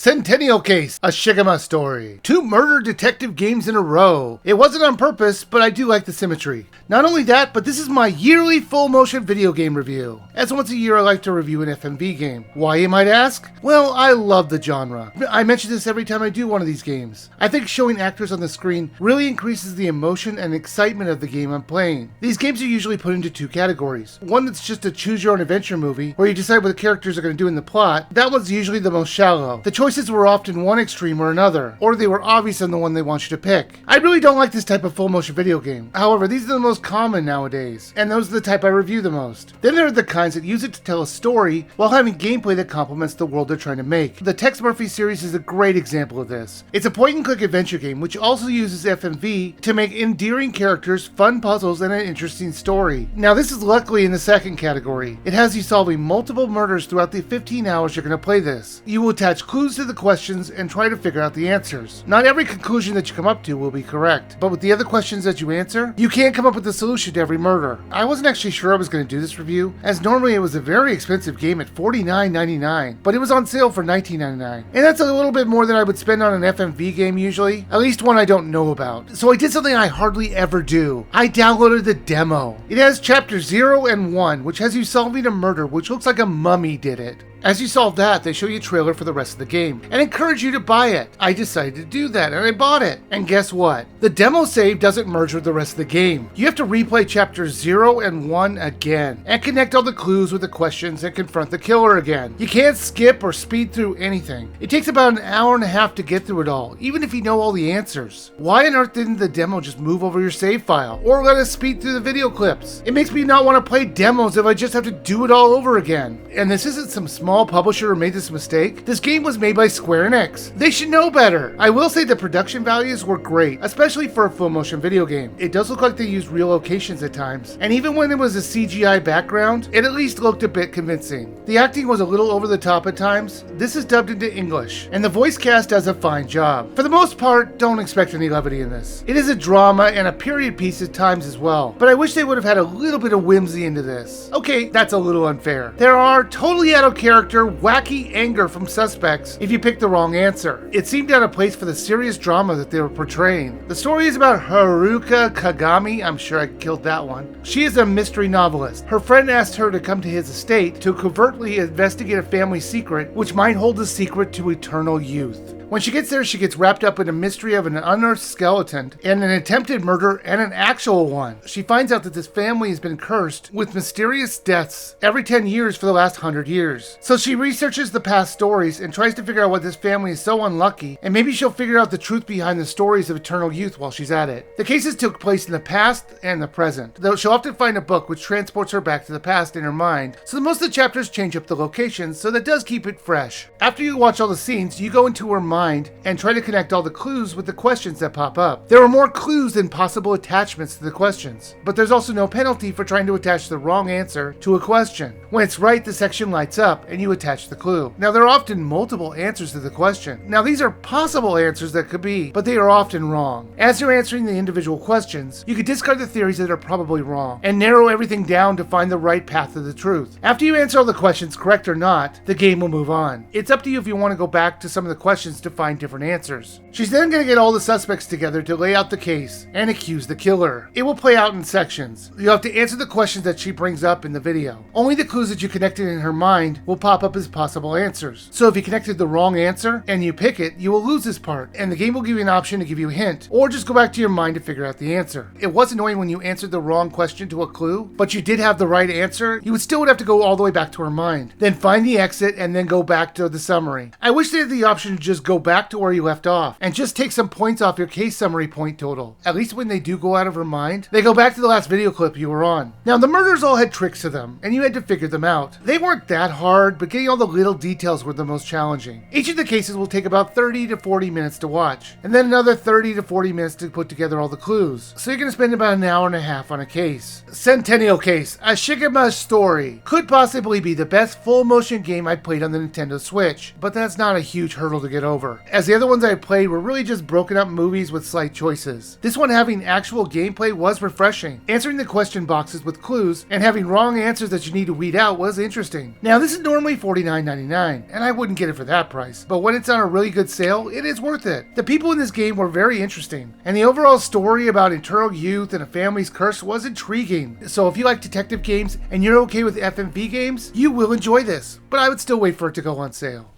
Centennial Case, a Shijima story. 2 murder detective games in a row. It wasn't on purpose, but I do like the symmetry. Not only that, but this is my yearly full motion video game review. As once a year I like to review an FMV game. Why, you might ask? Well, I love the genre. I mention this every time I do one of these games. I think showing actors on the screen really increases the emotion and excitement of the game I'm playing. These games are usually put into 2 categories. One that's just a choose your own adventure movie, where you decide what the characters are going to do in the plot. That one's usually the most shallow. The choices were often one extreme or another, or they were obvious in the one they want you to pick. I really don't like this type of full motion video game. However, these are the most common nowadays, and those are the type I review the most. Then there are the kinds that use it to tell a story while having gameplay that complements the world they're trying to make. The Tex Murphy series is a great example of this. It's a point-and-click adventure game which also uses FMV to make endearing characters, fun puzzles, and an interesting story. Now this is luckily in the second category. It has you solving multiple murders throughout the 15 hours you're going to play this. You will attach clues to the questions and try to figure out the answers. Not every conclusion that you come up to will be correct, but with the other questions that you answer, you can come up with a solution to every murder. I wasn't actually sure I was going to do this review, as normally it was a very expensive game at $49.99, but it was on sale for $19.99. And that's a little bit more than I would spend on an FMV game usually, at least one I don't know about. So I did something I hardly ever do. I downloaded the demo. It has chapters 0 and 1, which has you solving a murder which looks like a mummy did it. As you solve that, they show you a trailer for the rest of the game and encourage you to buy it. I decided to do that and I bought it. And guess what? The demo save doesn't merge with the rest of the game. You have to replay chapters 0 and 1 again and connect all the clues with the questions and confront the killer again. You can't skip or speed through anything. It takes about an hour and a half to get through it all, even if you know all the answers. Why on earth didn't the demo just move over your save file or let us speed through the video clips? It makes me not want to play demos if I just have to do it all over again. And this isn't some small publisher who made this mistake. This game was made by Square Enix. They should know better. I will say the production values were great, especially for a full motion video game. It does look like they used real locations at times, and even when it was a CGI background, it at least looked a bit convincing. The acting was a little over the top at times. This is dubbed into English, and the voice cast does a fine job. For the most part, don't expect any levity in this. It is a drama and a period piece at times as well, but I wish they would have had a little bit of whimsy into this. Okay, that's a little unfair. There are totally out of character, wacky anger from suspects if you pick the wrong answer. It seemed out of place for the serious drama that they were portraying. The story is about Haruka Kagami. I'm sure I killed that one. She is a mystery novelist. Her friend asked her to come to his estate to covertly investigate a family secret which might hold the secret to eternal youth. When she gets there, she gets wrapped up in a mystery of an unearthed skeleton and an attempted murder and an actual one. She finds out that this family has been cursed with mysterious deaths every 10 years for the last 100 years. So she researches the past stories and tries to figure out why this family is so unlucky, and maybe she'll figure out the truth behind the stories of eternal youth while she's at it. The cases took place in the past and the present, though she'll often find a book which transports her back to the past in her mind, so most of the chapters change up the locations, so that does keep it fresh. After you watch all the scenes, you go into her mind and try to connect all the clues with the questions that pop up. There are more clues than possible attachments to the questions, but there's also no penalty for trying to attach the wrong answer to a question. When it's right, the section lights up and you attach the clue. Now there are often multiple answers to the question. Now these are possible answers that could be, but they are often wrong. As you're answering the individual questions, you can discard the theories that are probably wrong and narrow everything down to find the right path to the truth. After you answer all the questions, correct or not, the game will move on. It's up to you if you want to go back to some of the questions to find different answers. She's then going to get all the suspects together to lay out the case and accuse the killer. It will play out in sections. You'll have to answer the questions that she brings up in the video. Only the clues that you connected in her mind will pop up as possible answers. So if you connected the wrong answer and you pick it, you will lose this part, and the game will give you an option to give you a hint, or just go back to your mind to figure out the answer. It was annoying when you answered the wrong question to a clue, but you did have the right answer, you would have to go all the way back to her mind, then find the exit and then go back to the summary. I wish they had the option to just go back to where you left off and just take some points off your case summary point total. At least when they do go out of her mind, they go back to the last video clip you were on. Now the murders all had tricks to them and you had to figure them out. They weren't that hard, but getting all the little details were the most challenging. Each of the cases will take about 30 to 40 minutes to watch, and then another 30 to 40 minutes to put together all the clues. So you're going to spend about an hour and a half on a case. Centennial Case, a Shijima story, could possibly be the best full motion game I played on the Nintendo Switch, but that's not a huge hurdle to get over. over, as the other ones I played were really just broken up movies with slight choices. This one having actual gameplay was refreshing. Answering the question boxes with clues and having wrong answers that you need to weed out was interesting. Now this is normally $49.99, and I wouldn't get it for that price, but when it's on a really good sale, it is worth it. The people in this game were very interesting, and the overall story about eternal youth and a family's curse was intriguing. So if you like detective games and you're okay with FMV games, you will enjoy this, but I would still wait for it to go on sale.